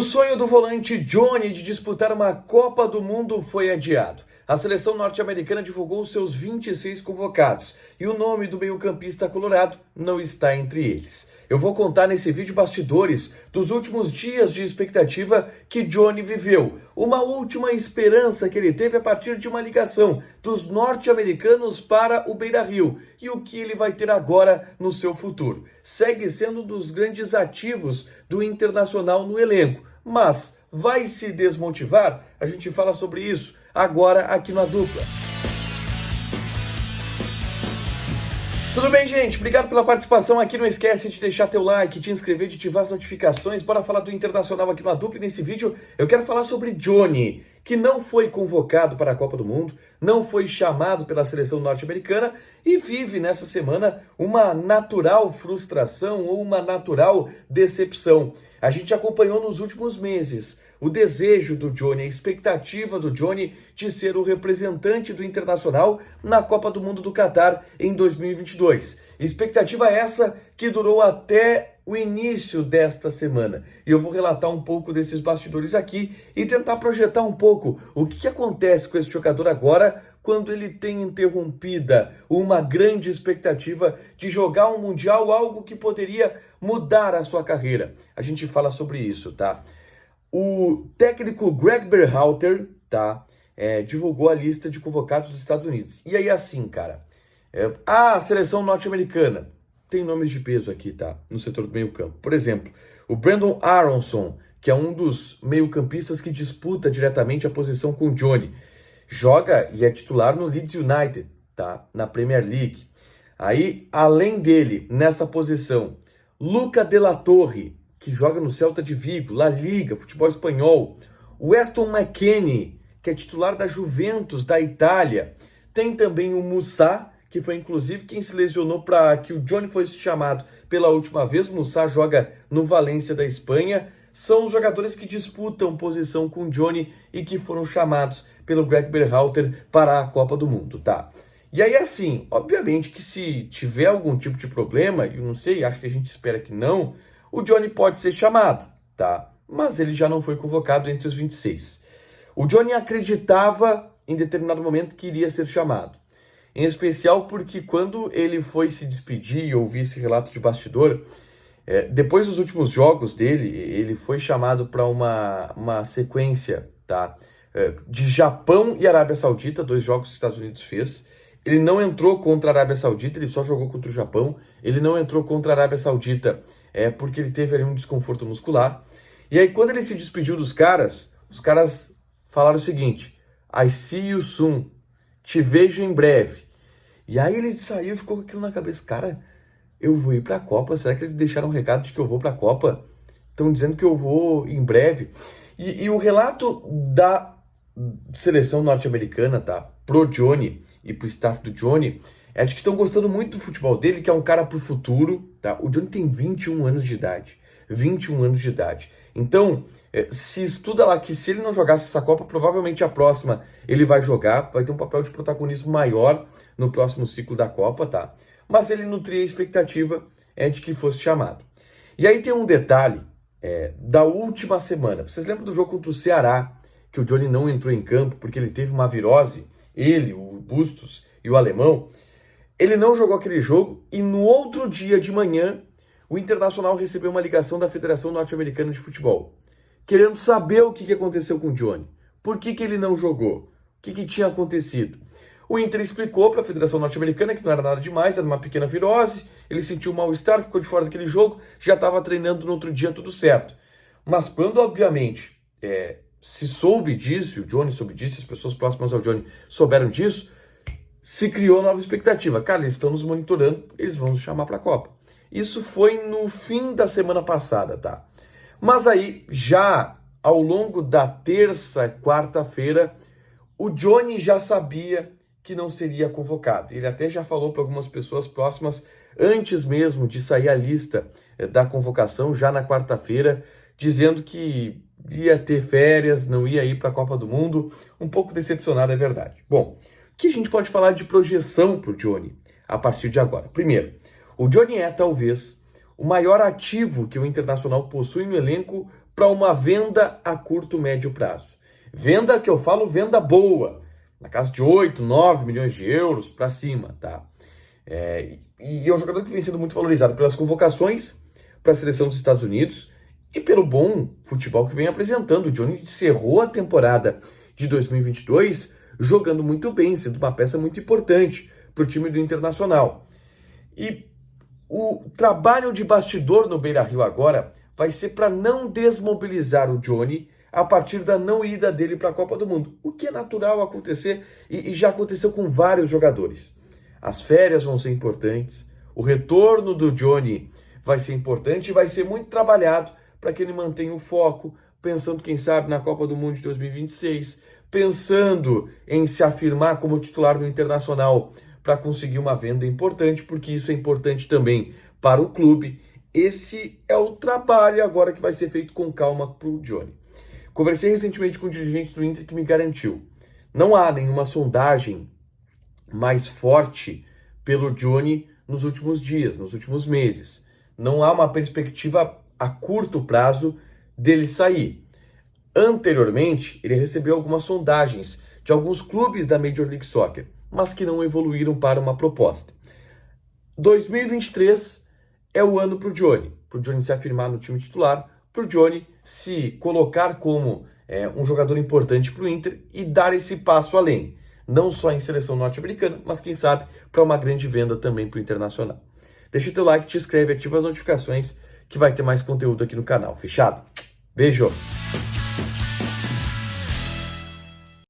o sonho do volante Johnny de disputar uma Copa do Mundo foi adiado. A seleção norte-americana divulgou seus 26 convocados e o nome do meio-campista colorado não está entre eles. Eu vou contar nesse vídeo bastidores dos últimos dias de expectativa que Johnny viveu, uma última esperança que ele teve a partir de uma ligação dos norte-americanos para o Beira-Rio e o que ele vai ter agora no seu futuro. Segue sendo um dos grandes ativos do Internacional no elenco, mas vai se desmotivar? A gente fala sobre isso agora aqui na Dupla. Tudo bem, gente? Obrigado pela participação aqui. Não esquece de deixar teu like, de inscrever, de ativar as notificações. Bora falar do Internacional aqui na Dupla. E nesse vídeo eu quero falar sobre Johnny, que não foi convocado para a Copa do Mundo, não foi chamado pela seleção norte-americana e vive nessa semana uma natural frustração ou uma natural decepção. A gente acompanhou nos últimos meses o desejo do Johnny, a expectativa do Johnny de ser o representante do Internacional na Copa do Mundo do Catar em 2022. Expectativa essa que durou até o início desta semana. E eu vou relatar um pouco desses bastidores aqui e tentar projetar um pouco o que acontece com esse jogador agora quando ele tem interrompida uma grande expectativa de jogar um Mundial, algo que poderia mudar a sua carreira. A gente fala sobre isso, tá? O técnico Greg Berhalter, tá, divulgou a lista de convocados dos Estados Unidos. E aí assim, cara, a seleção norte-americana tem nomes de peso aqui, tá, no setor do meio campo. Por exemplo, o Brandon Aronson, que é um dos meio-campistas que disputa diretamente a posição com o Johnny. Joga e é titular no Leeds United, tá, na Premier League. Aí, além dele, nessa posição, Luca de la Torre, que joga no Celta de Vigo, La Liga, futebol espanhol. O Weston McKennie, que é titular da Juventus, da Itália. Tem também o Moussa, que foi inclusive quem se lesionou para que o Johnny fosse chamado pela última vez. O Moussa joga no Valência da Espanha. São os jogadores que disputam posição com o Johnny e que foram chamados pelo Greg Berhalter para a Copa do Mundo, tá? E aí assim, obviamente que se tiver algum tipo de problema, eu não sei, acho que a gente espera que não, o Johnny pode ser chamado, tá? Mas ele já não foi convocado entre os 26. O Johnny acreditava em determinado momento que iria ser chamado. Em especial porque quando ele foi se despedir e ouvir esse relato de bastidor, depois dos últimos jogos dele, ele foi chamado para uma sequência, tá? De Japão e Arábia Saudita, 2 jogos que os Estados Unidos fez. Ele não entrou contra a Arábia Saudita, ele só jogou contra o Japão. Ele não entrou contra a Arábia Saudita porque ele teve ali um desconforto muscular. E aí quando ele se despediu dos caras, os caras falaram o seguinte: I see you soon, te vejo em breve. E aí ele saiu e ficou com aquilo na cabeça: cara, eu vou ir pra Copa, será que eles deixaram um recado de que eu vou pra Copa? Estão dizendo que eu vou em breve. E o relato da seleção norte-americana, tá, pro Johnny e pro staff do Johnny, é de que estão gostando muito do futebol dele, que é um cara pro futuro, tá? O Johnny tem 21 anos de idade. 21 anos de idade. Então, se estuda lá que se ele não jogasse essa Copa, provavelmente a próxima ele vai jogar, vai ter um papel de protagonismo maior no próximo ciclo da Copa, tá? Mas ele nutria a expectativa de que fosse chamado. E aí tem um detalhe da última semana. Vocês lembram do jogo contra o Ceará, que o Johnny não entrou em campo porque ele teve uma virose? Ele, o Bustos e o alemão. Ele não jogou aquele jogo e no outro dia de manhã o Internacional recebeu uma ligação da Federação Norte-Americana de Futebol, querendo saber o que aconteceu com o Johnny. Por que ele não jogou? O que tinha acontecido? O Inter explicou para a Federação Norte-Americana que não era nada demais, era uma pequena virose, ele sentiu um mal-estar, ficou de fora daquele jogo, já estava treinando no outro dia, tudo certo. Mas quando, obviamente, se soube disso, o Johnny soube disso, as pessoas próximas ao Johnny souberam disso, se criou nova expectativa. Cara, eles estão nos monitorando, eles vão nos chamar para a Copa. Isso foi no fim da semana passada, tá? Mas aí, já ao longo da terça, quarta-feira, o Johnny já sabia que não seria convocado. Ele até já falou para algumas pessoas próximas, antes mesmo de sair a lista da convocação, já na quarta-feira, dizendo que ia ter férias, não ia ir para a Copa do Mundo. Um pouco decepcionado, é verdade. Bom, o que a gente pode falar de projeção para o Johnny a partir de agora? Primeiro, o Johnny é talvez o maior ativo que o Internacional possui no elenco para uma venda a curto, médio prazo. Venda que eu falo, venda boa, na casa de 8, 9 milhões de euros para cima, tá? E é um jogador que vem sendo muito valorizado pelas convocações para a seleção dos Estados Unidos e pelo bom futebol que vem apresentando. O Johnny encerrou a temporada de 2022 jogando muito bem, sendo uma peça muito importante para o time do Internacional. E o trabalho de bastidor no Beira-Rio agora vai ser para não desmobilizar o Johnny a partir da não ida dele para a Copa do Mundo, o que é natural acontecer e já aconteceu com vários jogadores. As férias vão ser importantes, o retorno do Johnny vai ser importante e vai ser muito trabalhado para que ele mantenha o foco, pensando, quem sabe, na Copa do Mundo de 2026, pensando em se afirmar como titular no Internacional para conseguir uma venda importante, porque isso é importante também para o clube. Esse é o trabalho agora que vai ser feito com calma para o Johnny. Conversei recentemente com um dirigente do Inter que me garantiu: não há nenhuma sondagem mais forte pelo Johnny nos últimos dias, nos últimos meses. Não há uma perspectiva a curto prazo dele sair. Anteriormente, ele recebeu algumas sondagens de alguns clubes da Major League Soccer, mas que não evoluíram para uma proposta. 2023 é o ano para o Johnny se afirmar no time titular, para o Johnny se colocar como um jogador importante para o Inter e dar esse passo além, não só em seleção norte-americana, mas quem sabe para uma grande venda também para o Internacional. Deixa o teu like, te inscreve, ativa as notificações que vai ter mais conteúdo aqui no canal. Fechado? Beijo!